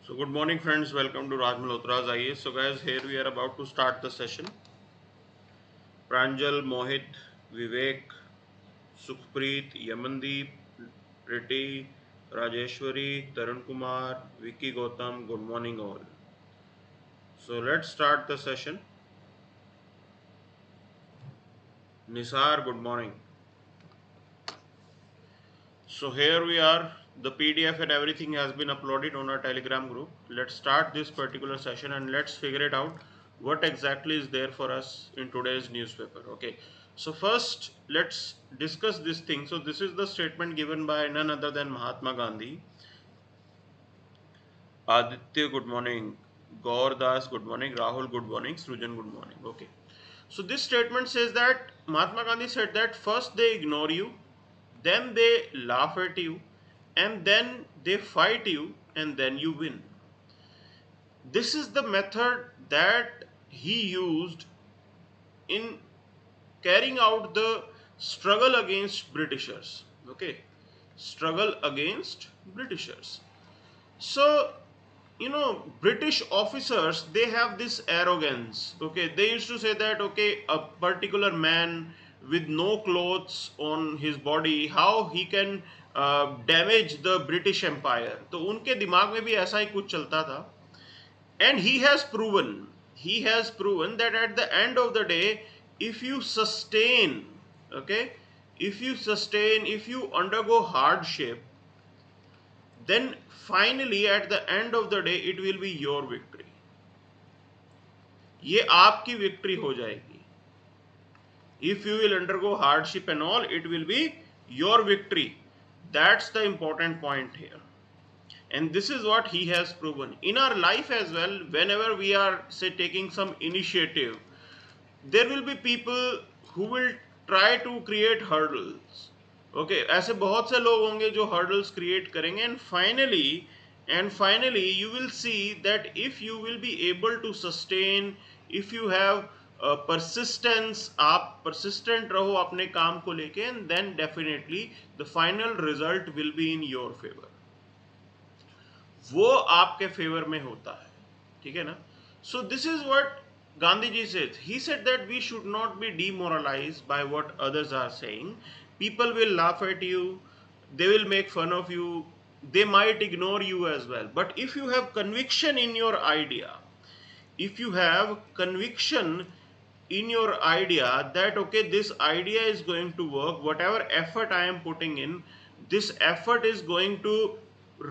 So good morning friends, welcome to Raj Malhotra IAS. So guys, here we are about to start the session. Pranjal, Mohit, Vivek, Sukhpreet, Yamandeep, Ritti, Rajeshwari, Tarun Kumar, Vicky Gautam, good morning all. So let's start the session. Nisar, good morning. So here we are, the PDF and everything has been uploaded on our Telegram group. Let's start this particular session and let's figure it out what exactly is there for us in today's newspaper. Okay, so first let's discuss this thing. So this is the statement given by none other than Mahatma Gandhi. Aditya, good morning. Gaur Das, good morning. Rahul, good morning. Srujan, good morning. Okay. So this statement says that Mahatma Gandhi said that first they ignore you, then they laugh at you, and then they fight you, and then you win. This is the method that he used in carrying out the struggle against Britishers. Okay, struggle against Britishers. So, British officers, they have this arrogance. Okay, they used to say that, okay, a particular man with no clothes on his body, how he can damage the British Empire. तो उनके दिमाग में भी ऐसा ही कुछ चलता था. And he has proven that at the end of the day, if you sustain, okay, if you undergo hardship, then finally at the end of the day it will be your victory. ये आपकी victory हो जाएगी. If you will undergo hardship and all, it will be your victory. That's the important point here. And this is what he has proven. In our life as well, whenever we are, say, taking some initiative, there will be people who will try to create hurdles. Okay ऐसे बहुत से लोग होंगे जो hurdles create करेंगे and finally you will see that if you will be able to sustain, if you have persistence, आप persistent रहो अपने काम को लेके, and then definitely the final result will be in your favour. वो आपके favour में होता है, ठीक है ना. So this is what Gandhiji said. He said that we should not be demoralized by what others are saying. People will laugh at you, they will make fun of you, they might ignore you as well. But if you have conviction in your idea, if you have conviction in your idea that okay, this idea is going to work, whatever effort I am putting in, this effort is going to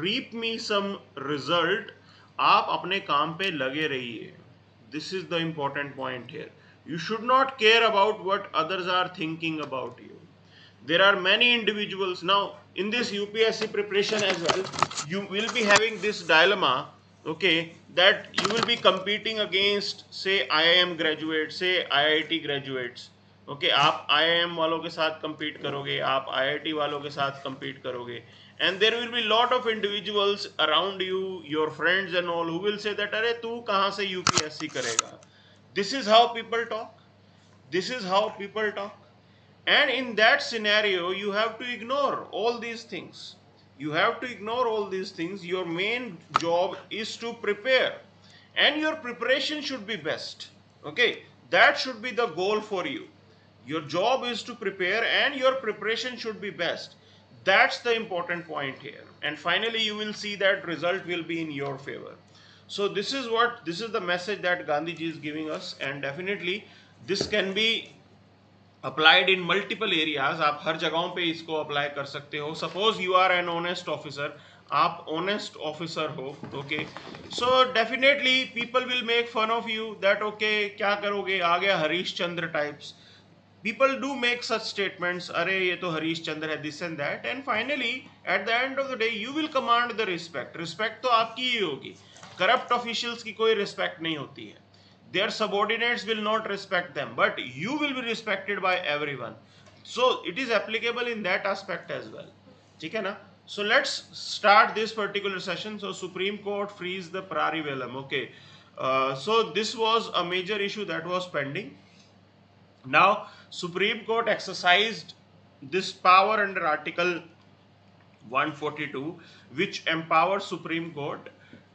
reap me some result, आप अपने काम पे लगे रहिए. This is the important point here. You should not care about what others are thinking about you. There are many individuals now in this UPSC preparation as well. You will be having this dilemma, okay, that you will be competing against, say, IIM graduates, say IIT graduates. Okay, आप IIM वालों के साथ compete करोगे, आप IIT वालों के साथ compete करोगे, and there will be lot of individuals around you, your friends and all, who will say that अरे तू कहाँ से UPSC करेगा. This is how people talk. This is how people talk. And in that scenario, you have to ignore all these things. You have to ignore all these things. Your main job is to prepare, and your preparation should be best. Okay, that should be the goal for you. Your job is to prepare, and your preparation should be best. That's the important point here. And finally, you will see that result will be in your favor. So this is the message that Gandhiji is giving us, and definitely this can be applied in multiple areas. आप हर जगहों पे इसको apply कर सकते हो. Suppose you are an honest officer, आप honest officer हो, okay, so definitely people will make fun of you that okay क्या करोगे, आ गया Harishchandra types. People do make such statements, अरे ये तो हरीश चंद्र है, this and that, and finally at the end of the day you will command the respect. Respect तो आपकी ही होगी. करप्ट ऑफिशियल्स की कोई रिस्पेक्ट नहीं होती है. Their subordinates will not respect them, but you will be respected by everyone. So it is applicable in that aspect as well. ठीक है ना. So let's start this particular session. So Supreme Court frees the Prairie Vellum. Okay. So this was a major issue that was pending. Now Supreme Court exercised this power under Article 142, which empowers Supreme Court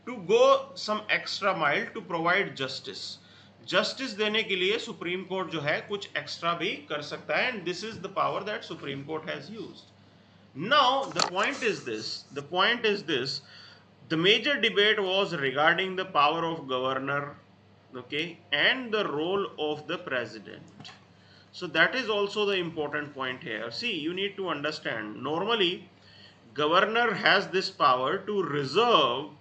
to go some extra mile to provide justice. Justice देने के लिए supreme court जो है कुछ extra भी कर सकता है, and this is the power that supreme court has used. Now the point is this, the major debate was regarding the power of governor, okay, and the role of the president. So that is also the important point here. See, you need to understand, normally governor has this power to reserve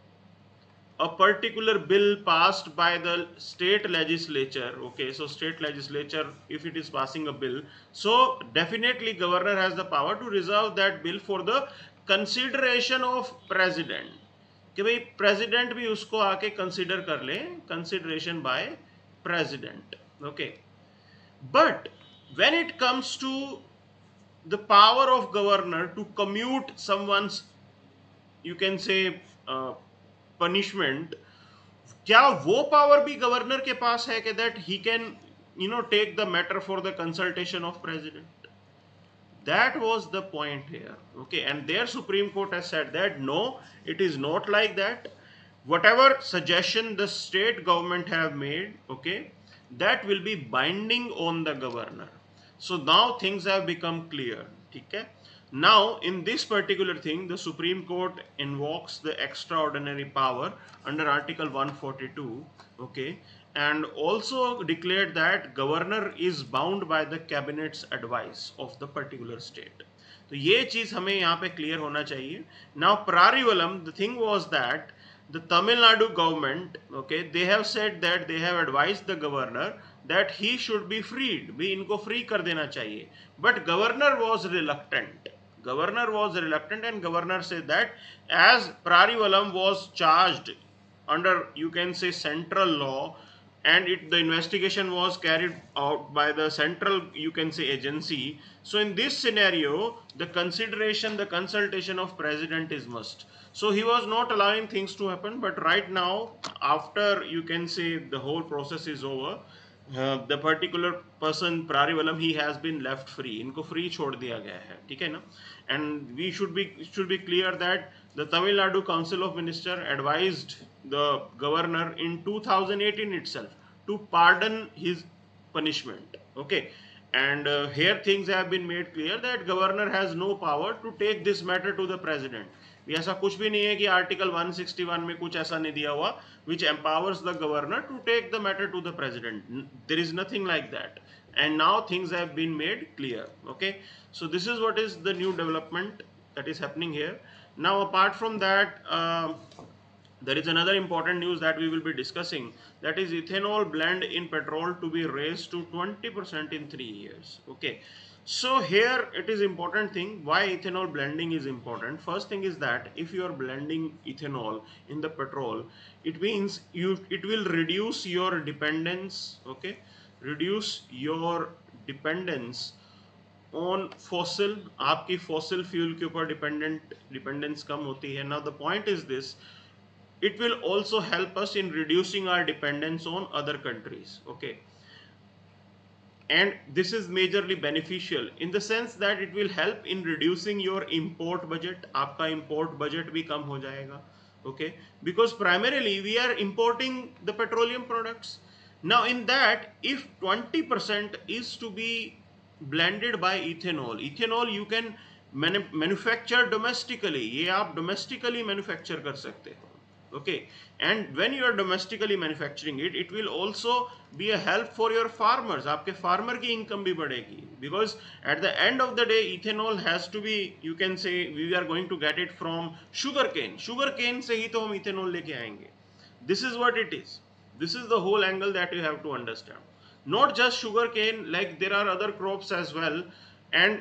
a particular bill passed by the state legislature. Okay, so state legislature, if it is passing a bill, so definitely governor has the power to reserve that bill for the consideration of president, कि भाई president भी उसको आके consider कर ले, consideration by president. Okay, but when it comes to the power of governor to commute someone's, you can say, punishment, क्या वो power भी गवर्नर के पास है कि that he can take the matter for the consultation of president? That was the point here. Okay, and their Supreme Court has said that no, it is not like that. Whatever suggestion the state government have made, okay, that will be binding on the governor. So now things have become clear. Okay. Now in this particular thing, the Supreme Court invokes the extraordinary power under Article 142, okay, and also declared that governor is bound by the cabinet's advice of the particular state. तो ये चीज हमें यहाँ पे clear होना चाहिए. Now Prarivalam, the thing was that the Tamil Nadu government, okay, they have said that they have advised the governor that he should be freed, भी इनको free कर देना चाहिए, but governor was reluctant. Governor was reluctant, and governor said that as Prarivalam was charged under, you can say, central law, and the investigation was carried out by the central, you can say, agency. So in this scenario, the consultation of president is must. So he was not allowing things to happen, but right now, after, you can say, the whole process is over, the particular person Prarivalam, he has been left free. इनको free छोड़ दिया गया है, ठीक है ना? And we should be clear that the Tamil Nadu Council of Ministers advised the governor in 2018 itself to pardon his punishment. Okay, and here things have been made clear that governor has no power to take this matter to the president. ऐसा कुछ भी नहीं है कि article 161 में कुछ ऐसा नहीं दिया हुआ which empowers the governor to take the matter to the president. There is nothing like that, and now things have been made clear. Okay, so this is what is the new development that is happening here. Now apart from that, there is another important news that we will be discussing, that is ethanol blend in petrol to be raised to 20% in 3 years. Okay, so here it is important thing why ethanol blending is important. First thing is that if you are blending ethanol in the petrol, it means it will reduce your dependence, okay, reduce your dependence on fossil, आपकी fossil fuel के ऊपर dependence कम होती है. Now the point is this, it will also help us in reducing our dependence on other countries. Okay, and this is majorly beneficial in the sense that it will help in reducing your import budget. आपका import budget भी कम हो जाएगा. Okay, because primarily we are importing the petroleum products. Now in that, if 20% is to be blended by ethanol you can manufacture domestically. ये आप domestically manufacture कर सकते हो. Okay, and when you are domestically manufacturing it, it will also be a help for your farmers. आपके farmer की income भी बढ़ेगी, because at the end of the day ethanol has to be, you can say, we are going to get it from sugarcane. Sugarcane से ही तो हम ethanol लेके आएंगे. This is what it is. This is the whole angle that you have to understand. Not just sugarcane, like there are other crops as well, and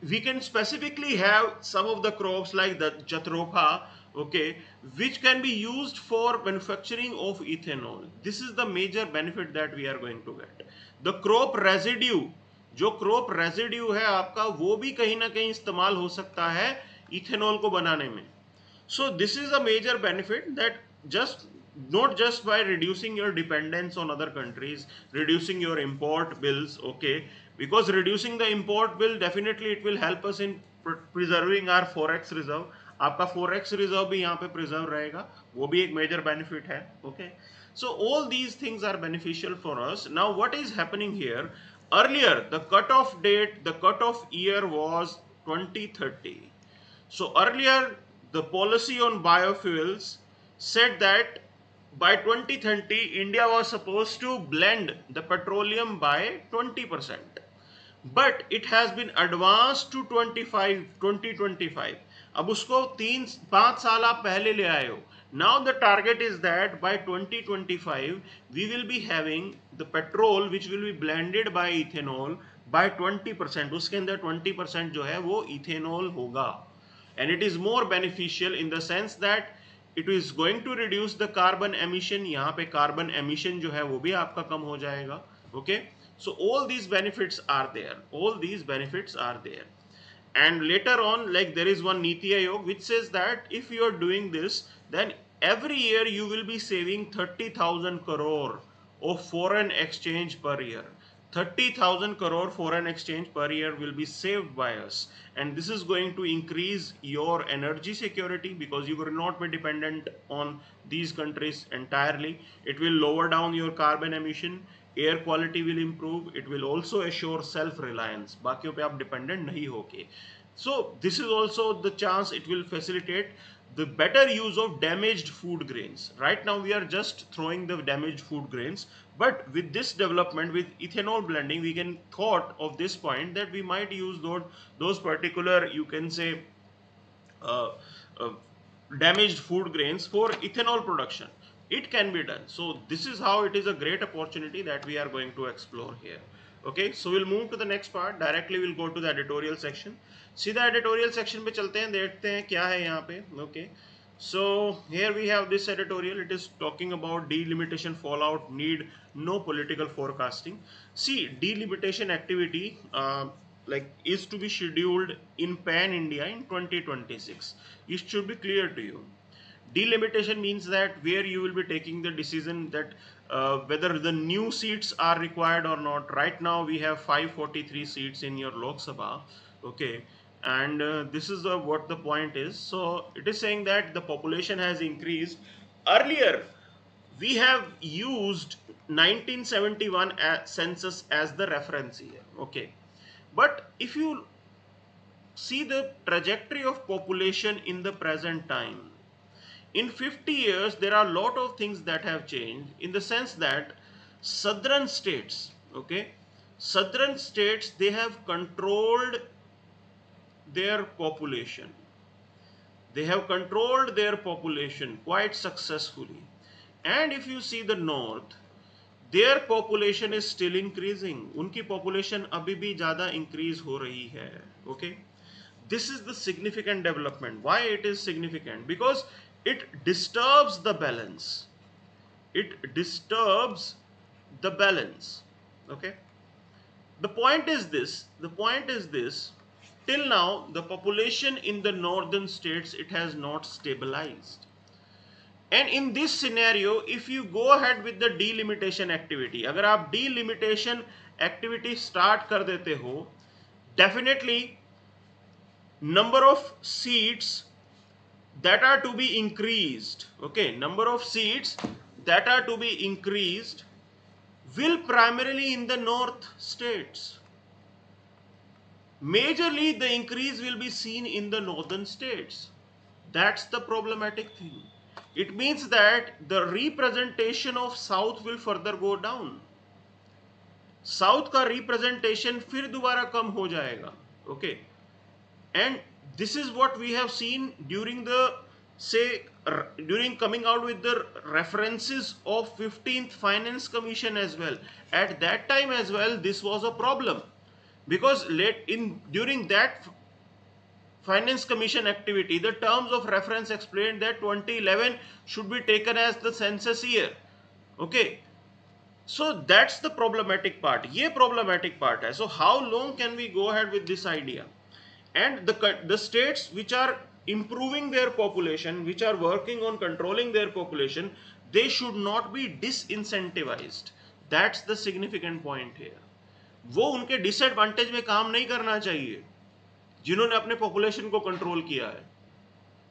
we can specifically have some of the crops like the jatropha, okay, which can be used for manufacturing of ethanol. This is the major benefit that we are going to get. The crop residue, जो crop residue है आपका, वो भी कहीं ना कहीं इस्तेमाल हो सकता है ethanol को बनाने में. So this is a major benefit, that not just by reducing your dependence on other countries, reducing your import bills, okay, because reducing the import bill, definitely it will help us in preserving our forex reserve. आपका forex reserve भी यहाँ पे preserve रहेगा, वो भी एक major benefit है. Okay, so all these things are beneficial for us. Now what is happening here, earlier the cutoff date, the cutoff year was 2030. So earlier the policy on biofuels said that by 2030 India was supposed to blend the petroleum by 20%. But it has been advanced to 2025. अब उसको 3-5 साल आप पहले ले आए हो. Now the target is that by 2025 we will be having the petrol which will be blended by ethanol by 20%. उसके अंदर 20% जो है वो ethanol होगा. And it is more beneficial in the sense that it is going to reduce the carbon emission. यहाँ पे carbon emission जो है वो भी आपका कम हो जाएगा. Okay, so all these benefits are there. All these benefits are there. And later on, like there is one Niti Aayog which says that if you are doing this, then every year you will be saving 30,000 crore of foreign exchange per year. 30,000 crore foreign exchange per year will be saved by us, and this is going to increase your energy security because you will not be dependent on these countries entirely. It will lower down your carbon emission, air quality will improve, it will also assure self-reliance, बाकियों पे आप dependent नहीं होगे. So this is also the chance it will facilitate the better use of damaged food grains. Right now we are just throwing the damaged food grains, but with this development, with ethanol blending, we can thought of this point that we might use those particular, you can say, uh, uh, damaged food grains for ethanol production. It can be done. So this is how it is a great opportunity that we are going to explore here. Okay, so we'll move to the next part. Directly we'll go to the editorial section. सीधा editorial section पे चलते हैं, देखते हैं क्या है यहाँ पे. Okay, so here we have this editorial. It is talking about delimitation fallout need no political forecasting. See, delimitation activity like is to be scheduled in pan India in 2026. It should be clear to you. Delimitation means that where you will be taking the decision that whether the new seats are required or not. Right now we have 543 seats in your Lok Sabha. Okay, and this is what the point is. So it is saying that the population has increased. Earlier we have used 1971 census as the reference year. Okay, but if you see the trajectory of population in the present time, in 50 years there are a lot of things that have changed, in the sense that southern states, okay, southern states, they have controlled their population. They have controlled their population quite successfully. And if you see the north, their population is still increasing. उनकी population अभी भी ज़्यादा increase हो रही है. Okay, this is the significant development. Why it is significant? Because it disturbs the balance. It disturbs the balance. Okay, the point is this. The point is this. Till now, the population in the northern states, it has not stabilized. And in this scenario, if you go ahead with the delimitation activity, अगर आप delimitation activity start कर देते हो, definitely number of seats that are to be increased, okay, number of seats that are to be increased will primarily in the north states. Majorly the increase will be seen in the northern states. That's the problematic thing. It means that the representation of south will further go down. South का representation फिर दोबारा कम हो जाएगा. Okay, and this is what we have seen during the, say, during coming out with the references of 15th Finance Commission as well. At that time as well, this was a problem, because during that Finance Commission activity, the terms of reference explained that 2011 should be taken as the census year. Okay, so that's the problematic part. ये problematic part है. So how long can we go ahead with this idea? And the states which are improving their population, which are working on controlling their population, they should not be disincentivized. That's the significant point here. वो उनके disadvantage में काम नहीं करना चाहिए जिन्होंने अपने population को control किया है.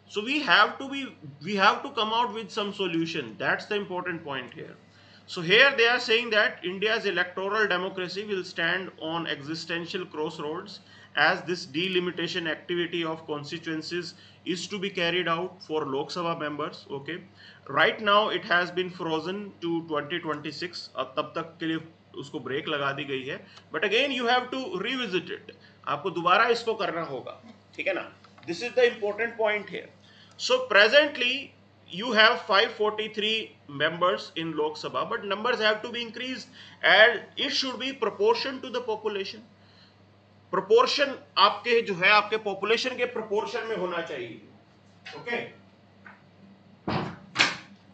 So we have to come out with some solution. That's the important point here. So here they are saying that India's electoral democracy will stand on existential crossroads as this delimitation activity of constituencies is to be carried out for Lok Sabha members. Okay, right now it has been frozen to 2026. अब तब तक के लिए उसको break लगा दी गई है. But again you have to revisit it. आपको दोबारा इसको करना होगा. ठीक है ना? This is the important point here. So presently you have 543 members in Lok Sabha, but numbers have to be increased and it should be proportion to the population. Proportion आपके जो है आपके population के proportion में होना चाहिए. Okay.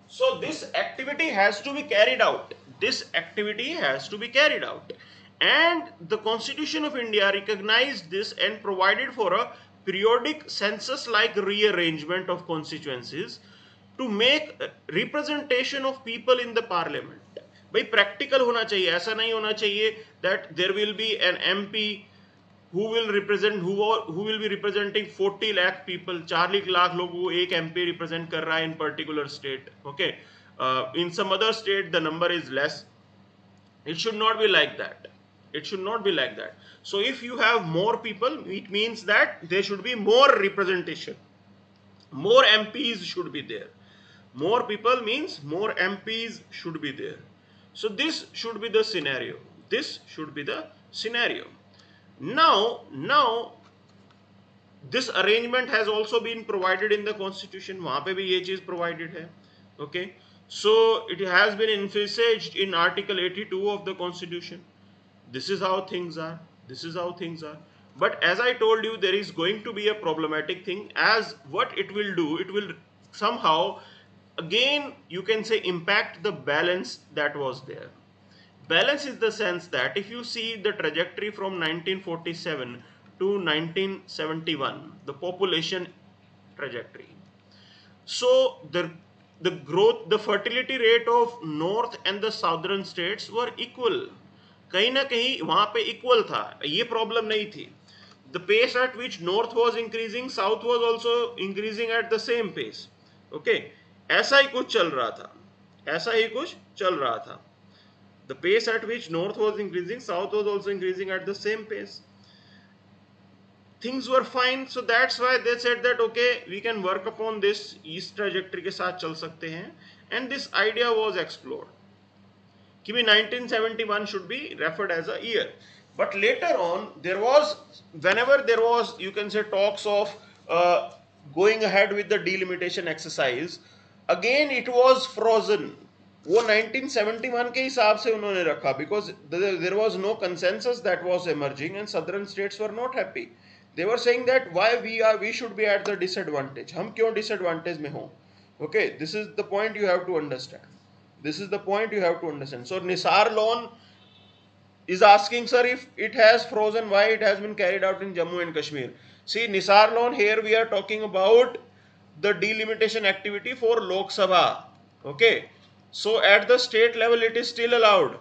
So this activity has to be carried out. This activity has to be carried out. And the Constitution of India recognized this and provided for a periodic census-like rearrangement of constituencies to make representation of people in the parliament. भाई practical होना चाहिए, ऐसा नहीं होना चाहिए that there will be an MP who will be representing 40 lakh people, 40 lakh लोगों को एक MP represent कर रहा है in particular state. Okay, in some other state the number is less. It should not be like that. It should not be like that. So if you have more people, it means that there should be more representation. More MPs should be there. More people means more MPs should be there. So this should be the scenario. This should be the scenario. Now this arrangement has also been provided in the constitution. वहाँ पे भी ये चीज provided है. Okay. So it has been envisaged in Article 82 of the Constitution. This is how things are. This is how things are. But as I told you, there is going to be a problematic thing. As what it will do, it will somehow, again, you can say impact the balance that was there. Balance is the sense that if you see the trajectory from 1947 to 1971, the population trajectory. So the growth, the fertility rate of north and the southern states were equal. कहीं ना कहीं वहां पे equal था, ये problem नहीं थी. The pace at which north was increasing, south was also increasing at the same pace. Okay, ऐसा ही कुछ चल रहा था, ऐसा ही कुछ चल रहा था. The pace at which north was increasing, south was also increasing at the same pace. Things were fine, so that's why they said that okay, we can work upon this, इस trajectory के साथ चल सकते हैं, and this idea was explored. 1971 should be referred as a year. But later on, whenever there was, you can say, talks of going ahead with the delimitation exercise, again it was frozen. वो 1971 के हिसाब से उन्होंने रखा, because there was no consensus that was emerging and southern states were not happy. They were saying that why we should be at the disadvantage. हम क्यों disadvantage में हो? Okay, this is the point you have to understand. This is the point you have to understand. So Nisar Lone is asking, sir, if it has frozen, why it has been carried out in Jammu and Kashmir? See, Nisar Lone, here we are talking about the delimitation activity for Lok Sabha. Okay. So at the state level, it is still allowed.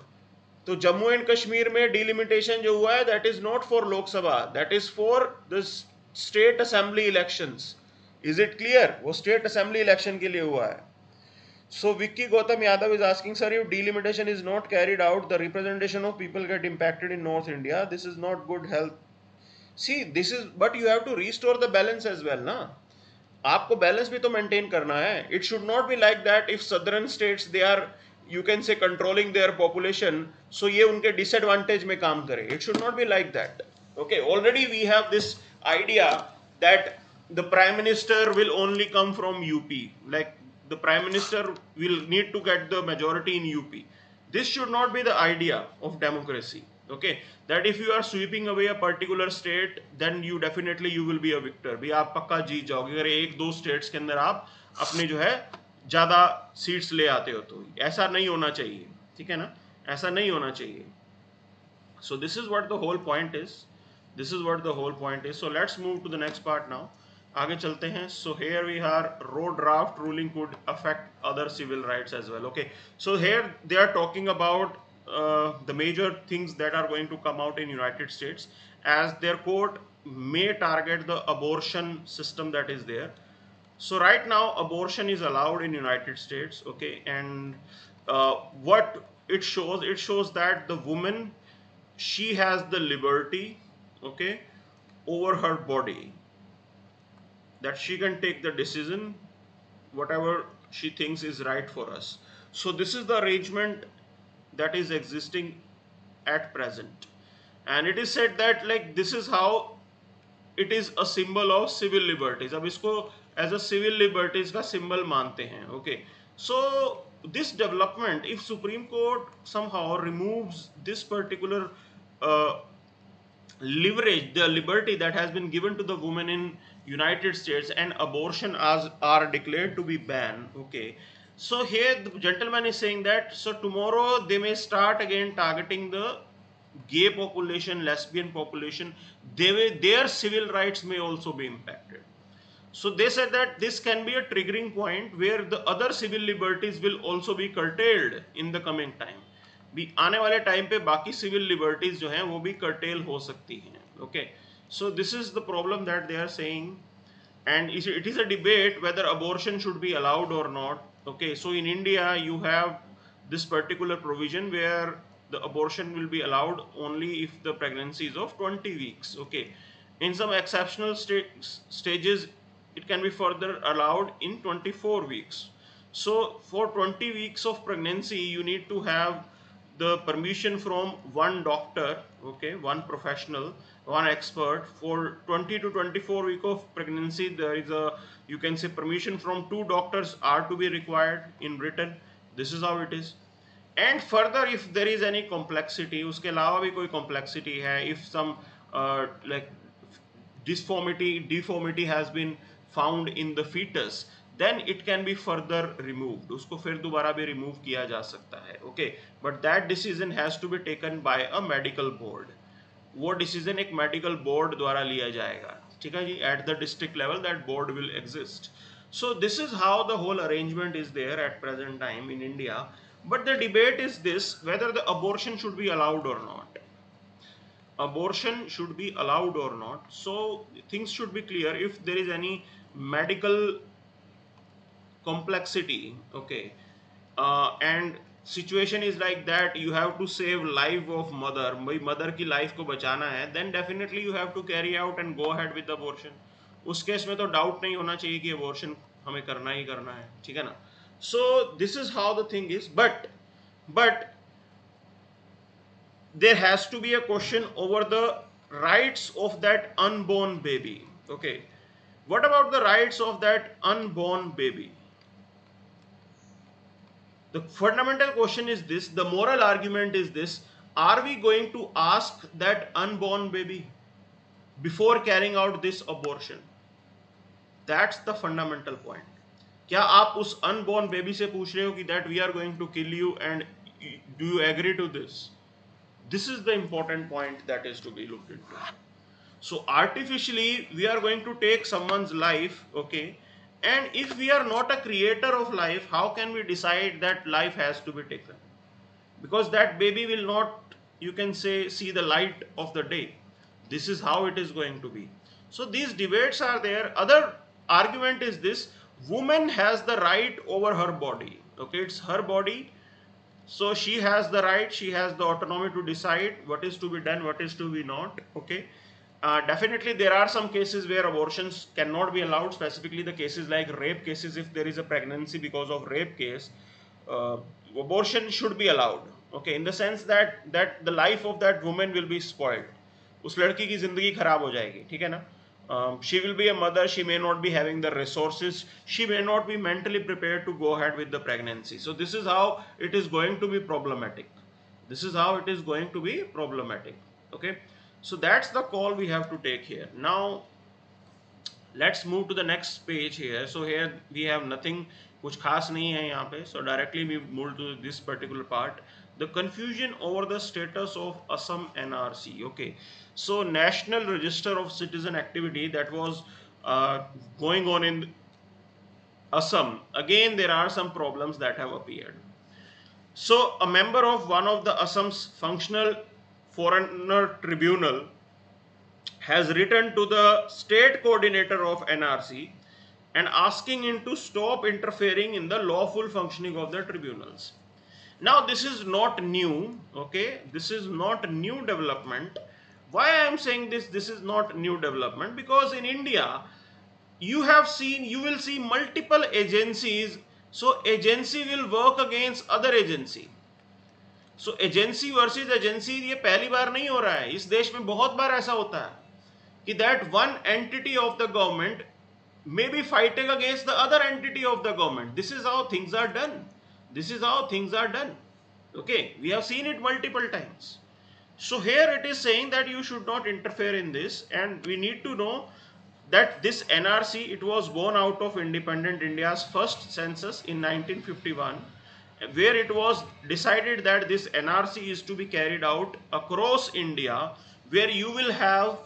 So Jammu and Kashmir में delimitation जो हुआ है, that is not for Lok Sabha. That is for the state assembly elections. Is it clear? वो state assembly election के लिए हुआ है. So Vicky Gautam Yadav is asking, sir, if delimitation is not carried out, the representation of people get impacted in North India. This is not good health. See, this is, but you have to restore the balance as well, ना? आपको balance भी तो maintain करना है. It should not be like that if southern states, they are, you can say, controlling their population, so ये उनके disadvantage में काम करे. It should not be like that. Okay, already we have this idea that the Prime Minister will only come from UP. Like, the Prime Minister will need to get the majority in UP. This should not be the idea of democracy. Okay, that if you are sweeping away a particular state, then you will be a victor. भी आप पक्का जीत जाओगे अगर एक दो states के अंदर आप अपने जो है ज़्यादा seats ले आते हो तो. ऐसा नहीं होना चाहिए, ठीक है ना? ऐसा नहीं होना चाहिए. So this is what the whole point is. This is what the whole point is. So let's move to the next part now. आगे चलते हैं. So here we are, road draft ruling could affect other civil rights as well. Okay, so here they are talking about the major things that are going to come out in United States, as their court may target the abortion system that is there. So right now abortion is allowed in United States, okay, and what it shows that the woman, she has the liberty, okay, over her body, that she can take the decision whatever she thinks is right for us. So this is the arrangement that is existing at present, and it is said that like this is how it is a symbol of civil liberties. अब इसको as a civil liberties का symbol मानते हैं, okay. So this development, if Supreme Court somehow removes this particular uh, leverage, the liberty that has been given to the woman in United States, and abortion as are declared to be banned, okay. So here the gentleman is saying that so tomorrow they may start again targeting the gay population, lesbian population. Their civil rights may also be impacted. So they said that this can be a triggering point where the other civil liberties will also be curtailed in the coming time. भी आने वाले time पे बाकी civil liberties जो हैं वो भी curtail हो सकती हैं, okay. So this is the problem that they are saying, and it is a debate whether abortion should be allowed or not, okay. So in India you have this particular provision where the abortion will be allowed only if the pregnancy is of 20 weeks, okay. In some exceptional stages it can be further allowed in 24 weeks. So for 20 weeks of pregnancy you need to have the permission from one doctor, okay, one professional, one expert. For 20 to 24 week of pregnancy there is a, you can say, permission from two doctors are to be required in written. This is how it is. And further, if there is any complexity, उसके अलावा भी कोई complexity है, if some like deformity has been found in the fetus, then it can be further removed. उसको फिर दोबारा भी remove किया जा सकता है, okay. But that decision has to be taken by a medical board. वो decision एक medical board द्वारा लिया जाएगा, ठीक है जी. At the district level that board will exist. So this is how the whole arrangement is there at present time in India. But the debate is this, whether the abortion should be allowed or not. Abortion should be allowed or not. So things should be clear. If there is any medical complexity, okay, and situation is like that, you have to save life of mother, भाई mother की life को बचाना है, then definitely you have to carry out and go ahead with abortion. उस case में तो doubt नहीं होना चाहिए कि abortion हमें करना ही करना है, ठीक है ना. So this is how the thing is, but there has to be a question over the rights of that unborn baby, okay. What about the rights of that unborn baby? The fundamental question is this, the moral argument is this, are we going to ask that unborn baby before carrying out this abortion? That's the fundamental point. क्या आप उस unborn baby से पूछ रहे हो कि that we are going to kill you and do you agree to this? This is the important point that is to be looked into. So artificially we are going to take someone's life, okay, and if we are not a creator of life, how can we decide that life has to be taken? Because that baby will not, you can say, see the light of the day. This is how it is going to be. So these debates are there. Other argument is this, woman has the right over her body, okay, it's her body. So she has the right, she has the autonomy to decide what is to be done, what is to be not, okay. Definitely there are some cases where abortions cannot be allowed, specifically the cases like rape cases. If there is a pregnancy because of rape case, abortion should be allowed, okay, in the sense that the life of that woman will be spoiled. उस लड़की की जिंदगी खराब हो जाएगी, ठीक है ना. She will be a mother, she may not be having the resources, she may not be mentally prepared to go ahead with the pregnancy. So this is how it is going to be problematic. This is how it is going to be problematic, okay. So that's the call we have to take here. Now let's move to the next page here. So here we have nothing, कुछ खास नहीं है यहाँ पे. So directly we move to this particular part, the confusion over the status of Assam Nrc, okay. So National Register of Citizen Activity that was going on in Assam, again there are some problems that have appeared. So a member of one of the Assam's functional foreigner tribunal has written to the state coordinator of NRC and asking him to stop interfering in the lawful functioning of the tribunals. Now this is not new, okay, this is not new development. Why I am saying this is not new development? Because in India you will see multiple agencies, so agency will work against other agency. So agency versus agency ये पहली बार नहीं हो रहा है, इस देश में बहुत बार ऐसा होता है कि that one entity of the government may be fighting against the other entity of the government. This is how things are done. This is how things are done. Okay, we have seen it multiple times. So here it is saying that you should not interfere in this, and we need to know that this NRC, it was born out of independent India's first census in 1951, where it was decided that this NRC is to be carried out across India, where you will have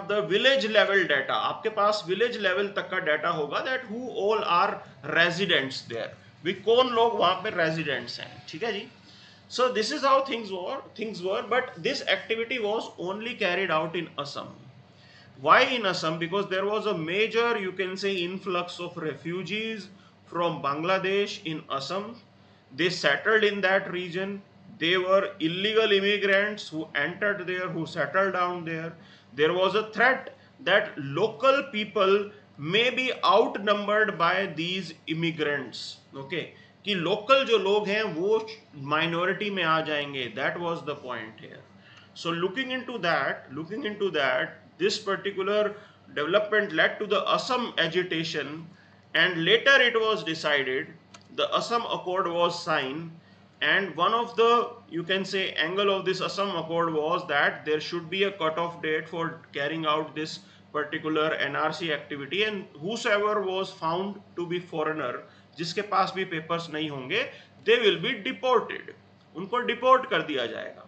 the village level data. आपके पास village level तक का data होगा, that who all are residents there, वे कौन लोग वहाँ पे residents हैं, ठीक है जी. So this is how things were, but this activity was only carried out in Assam. Why in Assam? Because there was a major, you can say, influx of refugees from Bangladesh in Assam. They settled in that region. They were illegal immigrants who entered there, who settled down there. There was a threat that local people may be outnumbered by these immigrants. Okay, कि local जो लोग हैं वो minority में आ जाएंगे. That was the point here. So looking into that, this particular development led to the Assam agitation, and later it was decided, the Assam Accord was signed, and one of the, you can say, angle of this Assam Accord was that there should be a cut-off date for carrying out this particular NRC activity, and whosoever was found to be foreigner, जिसके पास भी papers नहीं होंगे, they will be deported. उनको deport कर दिया जाएगा.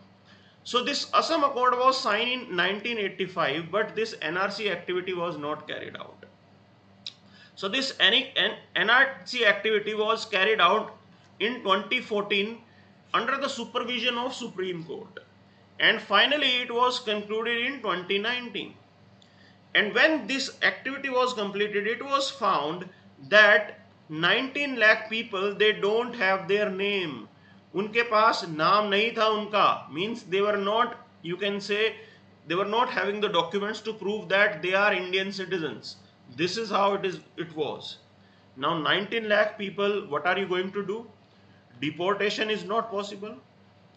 So this Assam Accord was signed in 1985, but this NRC activity was not carried out. So this NRC activity was carried out in 2014 under the supervision of Supreme Court, and finally it was concluded in 2019. And when this activity was completed, it was found that 19 lakh people, they don't have their name. उनके पास नाम नहीं था उनका, means they were not, you can say, they were not having the documents to prove that they are Indian citizens. This is how it was. Now 19 lakh people, what are you going to do? Deportation is not possible.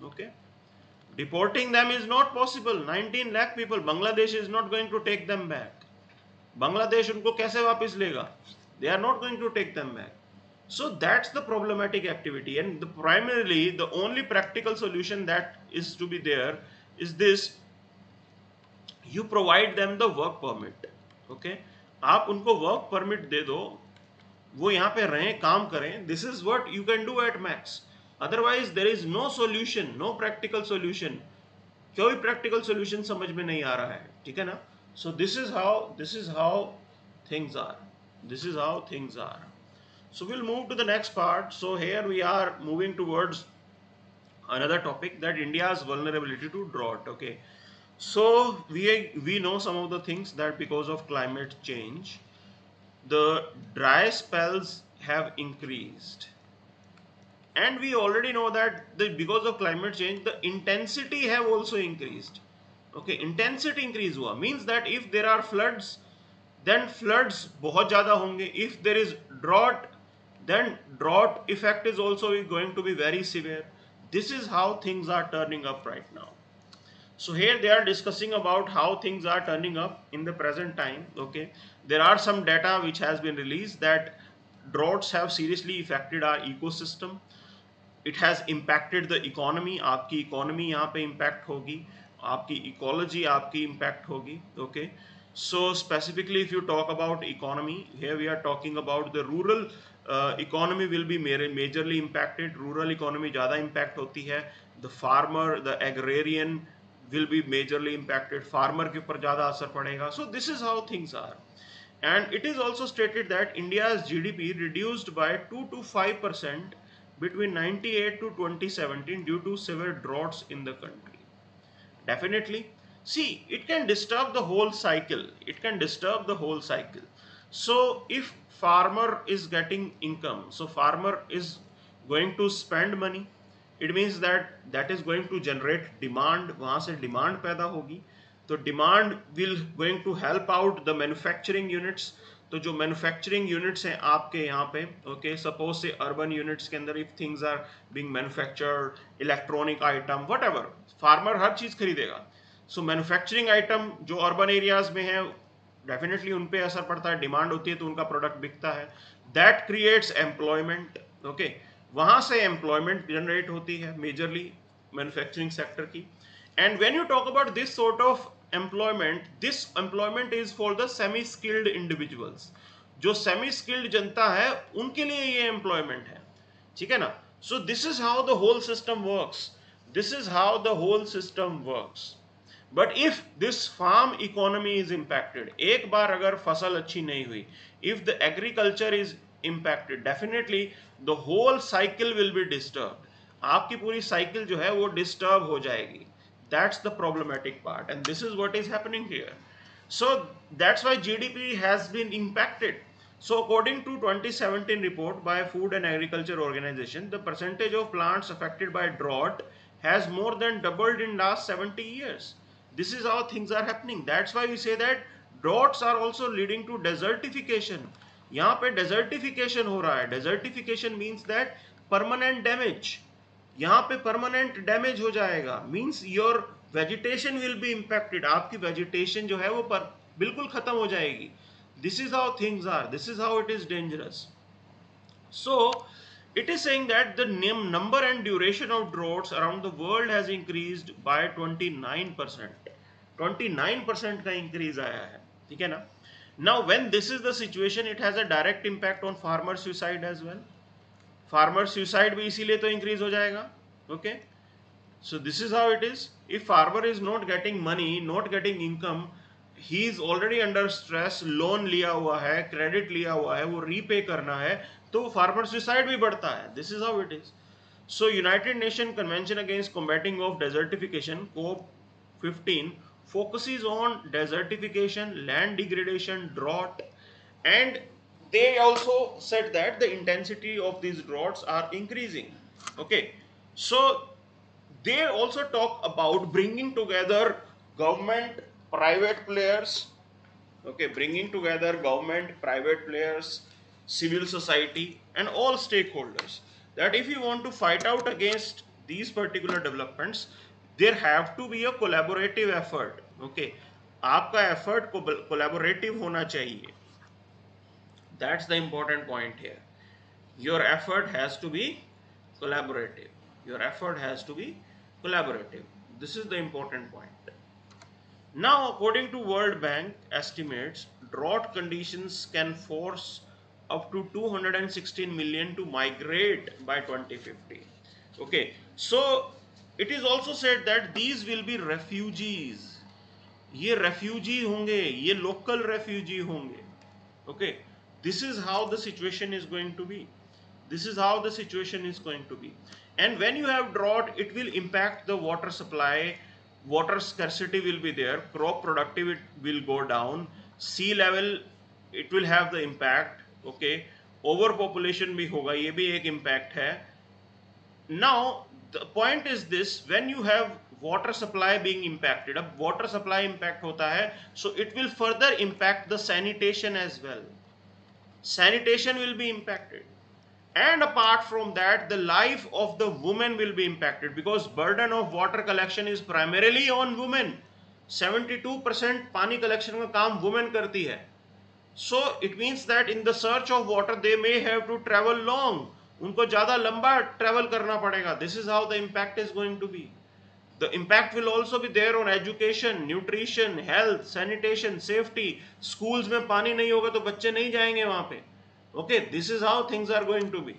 Okay, deporting them is not possible. 19 lakh people, Bangladesh is not going to take them back. Bangladesh उनको कैसे वापस लेगा? They are not going to take them back. So that's the problematic activity, and primarily the only practical solution that is to be there is this: you provide them the work permit. Okay, आप उनको work permit दे दो, वो यहाँ पे रहें, काम करें. This is what you can do at max. Otherwise there is no solution, no practical solution. कोई practical solution समझ में नहीं आ रहा है, ठीक है ना? So this is how things are. This is how things are. So we'll move to the next part. So here we are moving towards another topic, that India's vulnerability to drought. Okay, so we know some of the things, that because of climate change, the dry spells have increased, and we already know that because of climate change, the intensity have also increased. Okay, intensity increase हुआ means that if there are floods, then floods बहुत ज़्यादा होंगे. If there is drought, then drought effect is also going to be very severe. This is how things are turning up right now. So here they are discussing about how things are turning up in the present time. Okay, there are some data which has been released that droughts have seriously affected our ecosystem. It has impacted the economy. आपकी economy यहाँ पे impact होगी, आपकी ecology आपकी impact होगी. Okay, so specifically if you talk about economy, here we are talking about the rural economy will be majorly impacted. Rural economy ज़्यादा impact होती है. The farmer, the agrarian will be majorly impacted. Farmer के ऊपर ज़्यादा असर पड़ेगा. So this is how things are. And it is also stated that India's GDP reduced by 2 to 5% between 98 to 2017 due to severe droughts in the country. Definitely, see, it can disturb the whole cycle. It can disturb the whole cycle. So if farmer is getting income, so farmer is going to spend money, it means that that is going to generate demand, वहाँ से demand पैदा होगी, तो demand will going to help out the manufacturing units. तो जो manufacturing units हैं आपके यहाँ पे, okay, suppose say urban units के अंदर if things are being manufactured, electronic item, whatever, farmer हर चीज खरीदेगा. सो मैन्युफैक्चरिंग आइटम जो अर्बन एरियाज में है, डेफिनेटली उन पे असर पड़ता है, डिमांड होती है तो उनका प्रोडक्ट बिकता है, दैट क्रिएट्स एम्प्लॉयमेंट. ओके, वहां से एम्प्लॉयमेंट जनरेट होती है मेजरली मैन्युफैक्चरिंग सेक्टर की. And when you talk about this sort of employment, this employment is for the semi skilled individuals. जो semi skilled जनता है उनके लिए ये employment है, ठीक है ना. So this is how the whole system works. This is how the whole system works. But if this farm economy is impacted, एक बार अगर फसल अच्छी नहीं हुई, if the agriculture is impacted, definitely the whole cycle will be disturbed. आपकी पूरी cycle जो है वो disturb हो जाएगी. That's the problematic part, and this is what is happening here. So that's why GDP has been impacted. So according to 2017 report by Food and Agriculture Organization, the percentage of plants affected by drought has more than doubled in last 70 years. This is how things are happening. That's why we say that droughts are also leading to desertification. यहाँ पे desertification हो रहा है. Desertification means that permanent damage. यहाँ पे permanent damage हो जाएगा, means your vegetation will be impacted. आपकी वेजिटेशन जो है वो बिल्कुल खत्म हो जाएगी. This is how things are, this is how it is dangerous. So it is saying that the number and duration of droughts around the world has increased by 29%. 29% का increase आया है, ठीक है ना. Now when this is the situation, it has a direct impact on farmer suicide as well. Farmer suicide भी इसीलिए तो increase हो जाएगा. Okay, so this is how it is. If farmer is not getting money, not getting income, he is already under stress, loan लिया हुआ है, credit लिया हुआ है, वो रीपे करना है, तो फार्मर सुसाइड भी बढ़ता है. This is how it is. So United nation convention against combating of desertification COP15 focuses on desertification, land degradation, drought, and they also said that the intensity of these droughts are increasing. Okay, so they also talk about bringing together government, private players. Okay, bringing together government, private players, civil society, and all stakeholders, that if you want to fight out against these particular developments, there have to be a collaborative effort. Okay, आपका effort collaborative होना चाहिए. That's the important point here. Your effort has to be collaborative. Your effort has to be collaborative. This is the important point. Now, according to World Bank estimates, drought conditions can force up to 216 million to migrate by 2050. Okay, so it is also said that these will be refugees. ये refugee होंगे, ये local refugee होंगे. Okay, this is how the situation is going to be. This is how the situation is going to be. And when you have drought, it will impact the water supply. Water scarcity will be there. Crop productivity will go down. Sea level, it will have the impact. Okay, overpopulation भी होगा, ये भी एक impact है. Now the point is this: when you have water supply being impacted, अब water supply impact होता है, so it will further impact the sanitation as well. Sanitation will be impacted, and apart from that, the life of the woman will be impacted, because burden of water collection is primarily on women. 72% पानी collection का काम women करती है. So it means that in the search of water they may have to travel long. उनको ज़्यादा लंबा travel करना पड़ेगा. This is how the impact is going to be. The impact will also be there on education, nutrition, health, sanitation, safety. Schools में पानी नहीं होगा तो बच्चे नहीं जाएंगे वहाँ पे. Okay, this is how things are going to be.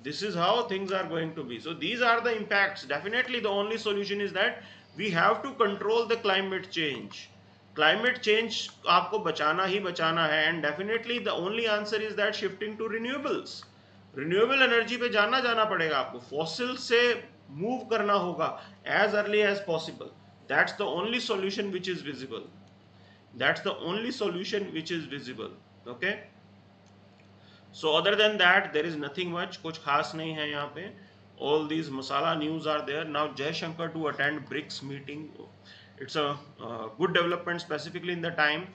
This is how things are going to be. So these are the impacts. Definitely the only solution is that we have to control the climate change. Climate change आपको बचाना ही बचाना है, and definitely the only answer is that shifting to renewables. Renewable energy पे जाना पड़ेगा आपको. Fossil से move करना होगा as early as possible. That's the only solution which is visible. That's the only solution which is visible. Okay. So other than that, there is nothing much. कुछ खास नहीं है यहाँ पे. All these masala news are there. Now Jaishankar to attend BRICS meeting. It's a good development, specifically in the time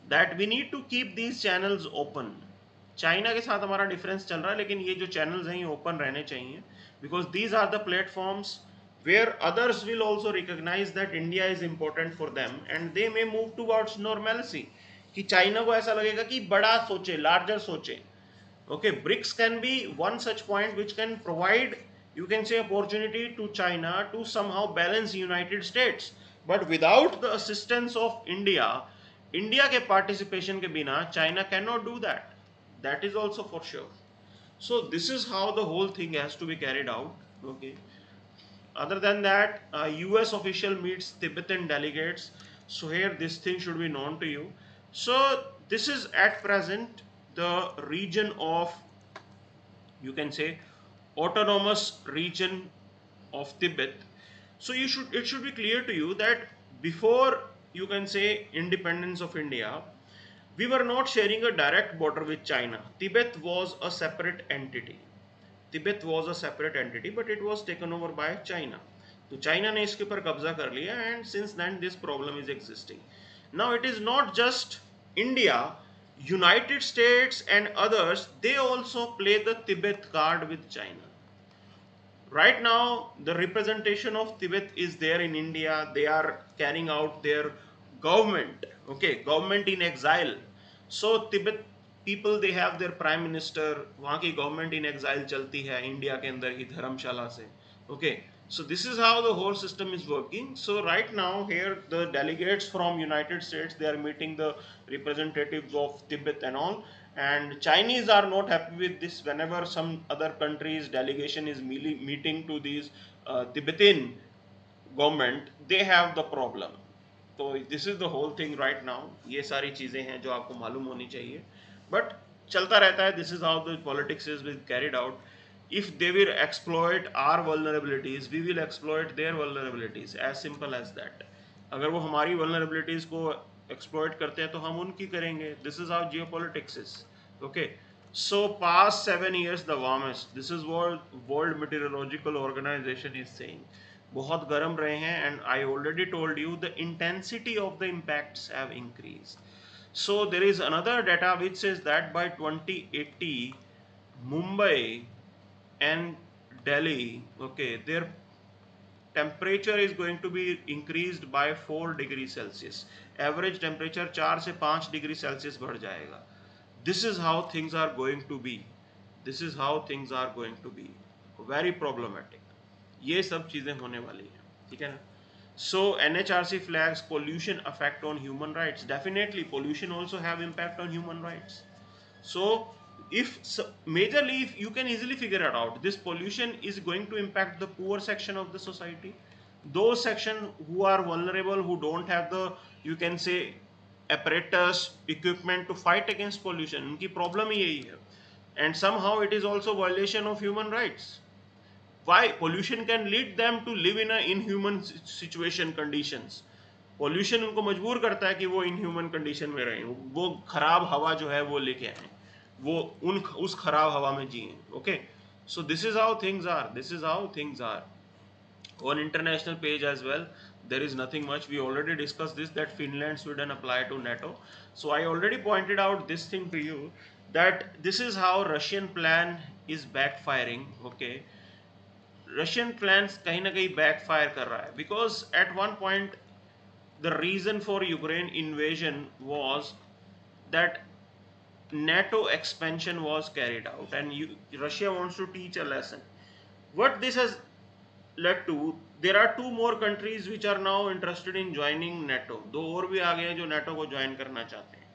that we need to keep these channels open. China के साथ हमारा difference चल रहा है, लेकिन ये जो चैनल्स हैं ये ओपन रहने चाहिए, because these are the platforms where others will also recognize that India is important for them and they may move towards normalcy. कि चाइना को ऐसा लगेगा कि बड़ा सोचे, लार्जर सोचे. Okay, BRICS can be one such point which can provide, you can say, opportunity to China to somehow balance United States. But without the assistance of India, India के participation के बिना China cannot do that. That is also for sure. So this is how the whole thing has to be carried out. Okay. Other than that, US official meets Tibetan delegates. So here this thing should be known to you. So this is at present the region of, you can say, autonomous region of Tibet. So it should be clear to you that before, you can say, independence of India, we were not sharing a direct border with China. Tibet was a separate entity. Tibet was a separate entity, but it was taken over by China. So China ने इसके ऊपर कब्जा कर लिया, and since then this problem is existing. Now it is not just India, United States and others, they also play the Tibet card with China. Right now, the representation of Tibet is there in India. They are carrying out their government, okay, government in exile. So Tibet people, they have their prime minister. वहाँ की government in exile चलती है India के अंदर ही धर्मशाला से. Okay, so this is how the whole system is working. So right now here the delegates from United States, they are meeting the representatives of Tibet and all. And Chinese are not happy with this. Whenever some other country's delegation is meeting to these Tibetan government, they have the problem. So this is the whole thing right now. ये सारी चीजें हैं जो आपको मालूम होनी चाहिए. But चलता रहता है. This is how the politics is being carried out. If they will exploit our vulnerabilities, we will exploit their vulnerabilities. As simple as that. अगर वो हमारी vulnerabilities को exploit करते हैं तो हम उनकी करेंगे. This is how geopolitics is. Okay. So past 7 years the warmest. This is what World Meteorological Organization is saying. बहुत गर्म रहे हैं, and I already told you the intensity of the impacts have increased. So there is another data which says that by 2080, Mumbai and Delhi, okay, their temperature is going to be increased by 4 degrees Celsius. Average temperature 4 से 5 degree Celsius बढ़ जाएगा. This is how things are going to be. This is how things are going to be. Very problematic. ये सब चीजें होने वाली हैं, ठीक है ना. So NHRC flags pollution effect on human rights. Definitely pollution also have impact on human rights. So majorly, if you can easily figure it out, this pollution is going to impact the poor section of the society, those section who are vulnerable, who don't have the, you can say, apparatus, equipment to fight against pollution. उनकी problem ही यही है. And somehow it is also violation of human rights. Why? Pollution can lead them to live in a inhuman situation conditions. Pollution उनको मजबूर करता है कि वो inhuman condition में रहें, वो खराब हवा जो है वो लेके आए, वो उस खराब हवा में जिएं. Okay, so this is how things are. This is how things are. On international page as well, there is nothing much. We already discussed this, that Finland, Sweden apply to NATO. So I already pointed out this thing to you, that this is how Russian plan is backfiring. Okay, Russian plans कहीं ना कहीं backfire कर रहा है, because at one point the reason for Ukraine invasion was that NATO expansion was carried out, and Russia wants to teach a lesson. What this has led to, there are 2 more countries which are now interested in joining NATO. 2 और भी आ गए हैं जो NATO को join करना चाहते हैं.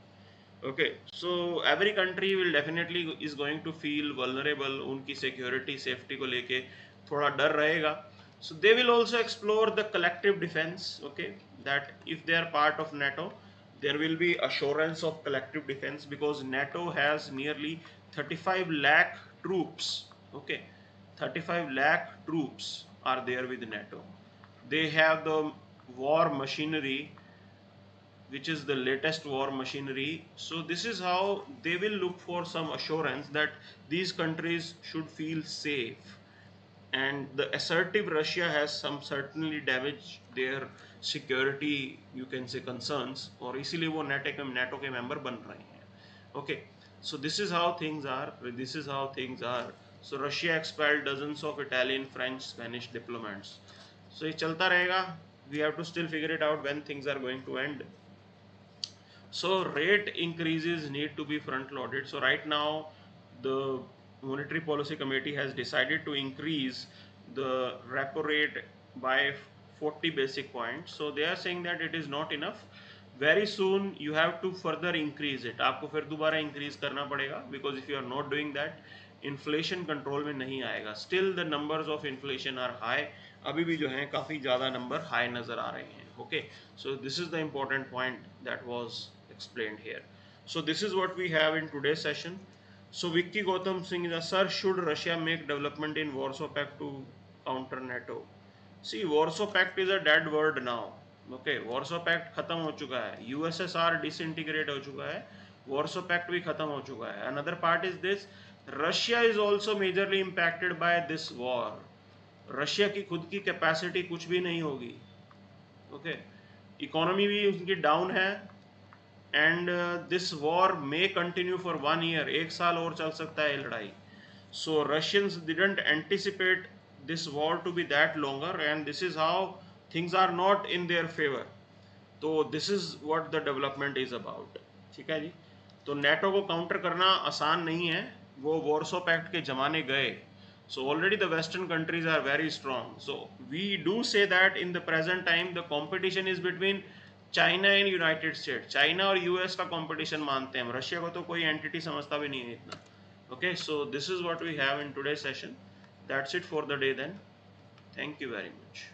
Okay, so every country will definitely is going to feel vulnerable. उनकी security, safety को लेके थोड़ा डर रहेगा. So they will also explore the collective defense. Okay, that if they are part of NATO, there will be assurance of collective defense, because NATO has nearly 35 lakh troops. Okay, 35 lakh troops are there with NATO. They have the war machinery which is the latest war machinery. So this is how they will look for some assurance that these countries should feel safe. And the assertive Russia has some certainly damaged their security, you can say, concerns, और इसीलिए वो NATO के member बन रहे हैं. Okay, so this is how things are. This is how things are. So Russia expelled dozens of Italian, French, Spanish diplomats. So ये चलता रहेगा. We have to still figure it out when things are going to end. So rate increases need to be front loaded. So right now the Monetary Policy Committee has decided to increase the repo rate by 40 basic points. So they are saying that it is not enough. Very soon you have to further increase it. आपको फिर दोबारा increase करना पड़ेगा, because if you are not doing that, inflation control में नहीं आएगा. Still the numbers of inflation are high. अभी भी जो हैं काफ़ी ज़्यादा number high नज़र आ रहे हैं. Okay, so this is the important point that was explained here. So this is what we have in today's session. So Vicky Gautam Singh is, sir, should Russia make development in Warsaw Pact to counter NATO? See, Warsaw Pact is a dead word now. Okay, Warsaw Pact खत्म हो चुका है. USSR disintegrate हो चुका है. Warsaw Pact भी खत्म हो चुका है. Another part is this: Russia is also majorly impacted by this war. Russia की खुद की कैपेसिटी कुछ भी नहीं होगी. ओके, इकोनॉमी भी उनकी डाउन है, and this war may continue for 1 year. 1 साल और चल सकता है लड़ाई. So Russians didn't anticipate this war to be that longer, and this is how things are not in their favour. तो this is what the development is about. ठीक है जी. तो नेटो को काउंटर करना आसान नहीं है. वो वॉर्सो पैक्ट के जमाने गए. So already the Western countries are very strong. So we do say that in the present time the competition is between China and United States. China और US का competition मानते हैं. रशिया को तो कोई entity समझता भी नहीं है इतना. Okay, so this is what we have in today's session. That's it for the day then. Thank you very much.